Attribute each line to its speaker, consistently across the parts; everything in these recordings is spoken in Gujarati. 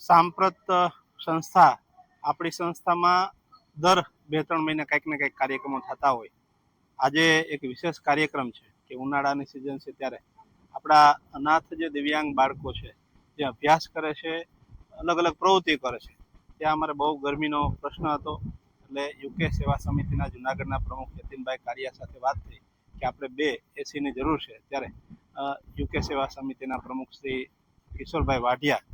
Speaker 1: સાંપ્રત સંસ્થા આપણી સંસ્થામાં દર 2-3 મહિને કંઈક ને કંઈક કાર્યક્રમો થતા હોય. આજે એક વિશેષ કાર્યક્રમ છે કે ઉનાળાની સિઝન છે ત્યારે આપણા અનાથ જે દિવ્યાંગ બાળકો છે જે અભ્યાસ કરે છે, અલગ અલગ પ્રવૃત્તિ કરે છે, ત્યાં અમારે બહુ ગરમીનો પ્રશ્ન હતો. એટલે યુકે સેવા સમિતિના જુનાગઢના પ્રમુખ યતીનભાઈ કારિયા સાથે વાત થઈ કે આપણે 2 એસીની જરૂર છે. ત્યારે યુકે સેવા સમિતિના પ્રમુખ શ્રી કિશોરભાઈ વાઢિયા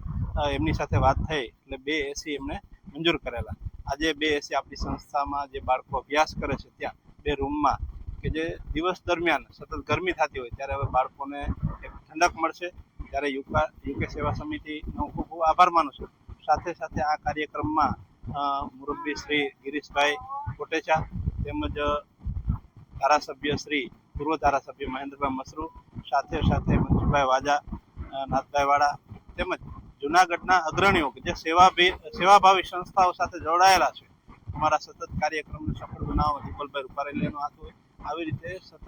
Speaker 1: એમની સાથે વાત થઈ એટલે 2 એસી એમને મંજૂર કરેલા. આજે 2 એસી આપણી સંસ્થામાં જે બાળકો અભ્યાસ કરે છે ત્યાં 2 રૂમમાં કે જે દિવસ દરમિયાન સતત ગરમી થતી હોય ત્યારે હવે બાળકોને એક ઠંડક મળશે. ત્યારે યુકે સેવા સમિતિનો ખૂબ ખૂબ આભાર માનું છું. સાથે સાથે આ કાર્યક્રમમાં મુરબ્બી શ્રી ગિરીશભાઈ કોટેચા તેમજ ધારાસભ્ય શ્રી પૂર્વ ધારાસભ્ય મહેન્દ્રભાઈ મસરૂ, સાથે સાથે મનસુખભાઈ વાજા, નાથભાઈ વાળા તેમજ જુનાગઢના અગ્રણીઓ કે જે સેવાભાવી સંસ્થાઓ સાથે જોડાયેલા છે. અમારા સતત કાર્યક્રમને સફળ બનાવવા વિપુલભાઈ રૂપારેલીનો હાથ હોય. આવી રીતે સતત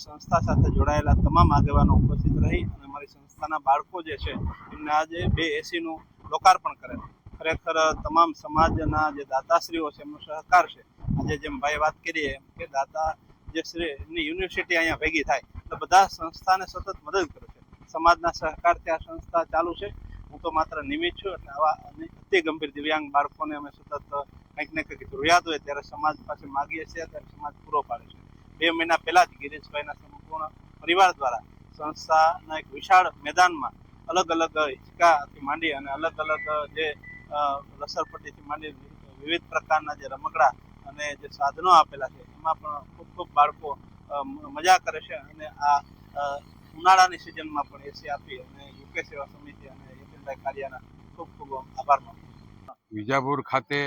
Speaker 1: સંસ્થા સાથે જોડાયેલા તમામ આગેવાનો ઉપસ્થિત રહી અને અમારી સંસ્થાના બાળકો જે છે એમને આજે 2 એસીનું લોકાર્પણ કરેલ. ખરેખર તમામ સમાજના જે દાતાશ્રીઓ છે એમનો સહકાર છે. આજે જેમ ભાઈ વાત કરીએ એમ કે દાતા જે શ્રી એમની યુનિવર્સિટી અહીંયા ભેગી થાય તો બધા સંસ્થાને સતત મદદ કરે છે. સમાજના સહકારથી આ સંસ્થા ચાલુ છે. હું તો માત્ર નિમિત્ત છું. એટલે આવા અતિ ગંભીર દિવ્યાંગ બાળકોને અમે સતત કંઈક ને કંઈક જરૂરિયાત હોય ત્યારે સમાજ પાસે માગીએ છીએ, ત્યારે સમાજ પૂરો પાડે છે. 2 મહિના પહેલા જ ગિરીશભાઈના સંપૂર્ણ પરિવાર દ્વારા સંસ્થાના એક વિશાળ મેદાનમાં અલગ અલગ હિંચકાથી માંડી અને અલગ અલગ જે લસરપટ્ટીથી માંડી વિવિધ પ્રકારના જે રમકડા અને જે સાધનો આપેલા છે એમાં પણ ખૂબ ખૂબ બાળકો મજા કરે છે. અને આ ઉનાળાની સિઝનમાં પણ એસી આપી અને યુકે સેવા સમિતિ અને યતીનભાઈ કારિયાના ખૂબ ખૂબ આભાર માનું.
Speaker 2: વિજાપુર ખાતે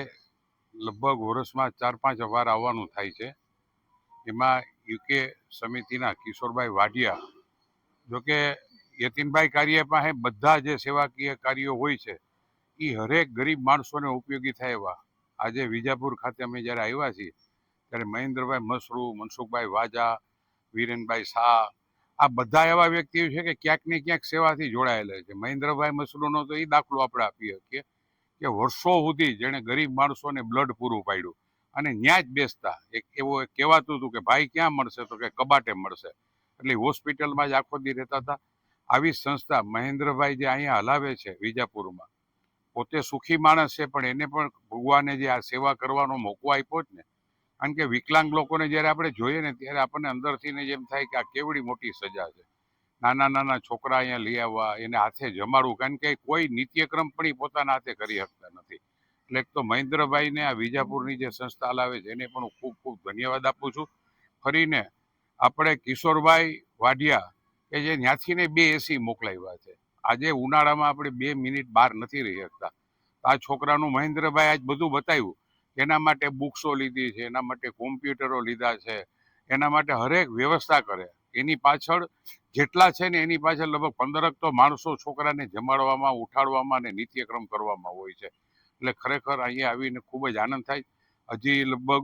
Speaker 2: લગભગ વર્ષમાં 4-5 વાર આવવાનું થાય છે. એમાં યુકે સમિતિના કિશોરભાઈ વાઢિયા, જોકે યતીનભાઈ કારિયા પાસે બધા જે સેવાકીય કાર્યો હોય છે એ હરેક ગરીબ માણસોને ઉપયોગી થાય એવા આજે વિજાપુર ખાતે અમે જ્યારે આવ્યા છીએ ત્યારે મહેન્દ્રભાઈ મસરૂ, મનસુખભાઈ વાજા, વિરેનભાઈ શાહ, આ બધા એવા વ્યક્તિઓ છે કે ક્યાંક ને ક્યાંક સેવાથી જોડાયેલા છે. મહેન્દ્રભાઈ મસરૂનો તો એ દાખલો આપણે આપી શકીએ કે વર્ષો સુધી જેણે ગરીબ માણસોને બ્લડ પૂરું પાડ્યું અને ન્યા જ બેસતા. એક એવો કહેવાતું હતું કે ભાઈ ક્યાં મળશે, તો કે કબાટે મળશે. એટલે હોસ્પિટલમાં જ આખો દી રહેતા હતા. આવી સંસ્થા મહેન્દ્રભાઈ જે અહીંયા હલાવે છે વિજાપુરમાં, પોતે સુખી માણસ છે પણ એને પણ ભગવાને જે આ સેવા કરવાનો મોકો આપ્યો જ ને. કારણ કે વિકલાંગ લોકોને જ્યારે આપણે જોઈએ ને ત્યારે આપણને અંદરથી ને જેમ થાય કે આ કેવડી મોટી સજા છે. નાના નાના છોકરા અહીંયા લઈ આવવા, એને હાથે જમાડવું, કારણ કે કોઈ નિત્યક્રમ પણ એ પોતાના હાથે કરી શકતા નથી. એટલે તો મહેન્દ્રભાઈને આ વિજાપુરની જે સંસ્થા લાવે છે એને પણ હું ખૂબ ખૂબ ધન્યવાદ આપું છું. ફરીને આપણે કિશોરભાઈ વાઢિયા કે જે ત્યાંથી ને 2 એસી મોકલાવ્યા છે. આજે ઉનાળામાં આપણે 2 મિનિટ બહાર નથી રહી શકતા. આ છોકરાનું મહેન્દ્રભાઈ આજ બધું બતાવ્યું. એના માટે બુક્સો લીધી છે, એના માટે કોમ્પ્યુટરો લીધા છે, એના માટે હરેક વ્યવસ્થા કરે. એની પાછળ જેટલા છે ને એની પાછળ લગભગ 15 તો માણસો છોકરાને જમાડવામાં, ઉઠાડવામાં અને નિત્યક્રમ કરવામાં હોય છે. એટલે ખરેખર અહીંયા આવીને ખૂબ જ આનંદ થાય. હજી લગભગ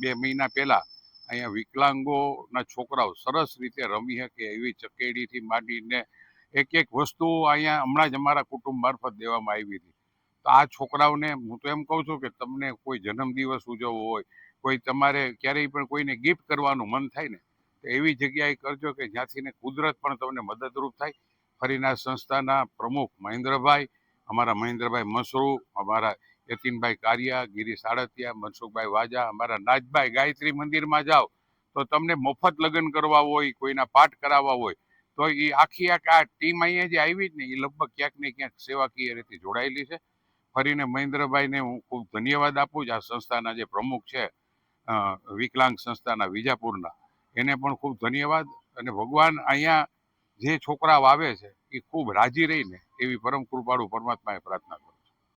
Speaker 2: 2 મહિના પહેલા અહીંયા વિકલાંગોના છોકરાઓ સરસ રીતે રમી શકે એવી ચકેડીથી માંડીને એક એક વસ્તુ અહીંયા હમણાં જ અમારા કુટુંબ મારફત દેવામાં આવી હતી. તો આ છોકરાઓને હું તો એમ કહું છું કે તમને કોઈ જન્મદિવસ ઉજવવો હોય, કોઈ તમારે ક્યારેય પણ કોઈને ગિફ્ટ કરવાનું મન થાય ને તો એવી જગ્યાએ કરજો કે જ્યાંથી ને કુદરત પણ તમને મદદરૂપ થાય. ફરીને આ સંસ્થાના પ્રમુખ મહેન્દ્રભાઈ, અમારા મહેન્દ્રભાઈ મસરૂ, અમારા યતીનભાઈ કારિયા, ગિરીશ આડતિયા, મનસુખભાઈ વાજા, અમારા નાથભાઈ ગાયત્રી મંદિરમાં જાઓ તો તમને મફત લગ્ન કરવા હોય, કોઈના પાઠ કરાવવા હોય તો એ આખી આ ટીમ અહીંયા જે આવી જ ને એ લગભગ ક્યાંક ને ક્યાંક સેવાકીય રીતે જોડાયેલી છે. ફરીને મહેન્દ્રભાઈને હું ખૂબ ધન્યવાદ આપું છું. આ સંસ્થાના જે પ્રમુખ છે વિકલાંગ સંસ્થાના વિજાપુરના, એને પણ ખૂબ ધન્યવાદ. અને ભગવાન અહીંયા જે છોકરાઓ આવે છે એ ખૂબ રાજી રહીને એવી પરમ કૃપાળુ પરમાત્માએ પ્રાર્થના કરું.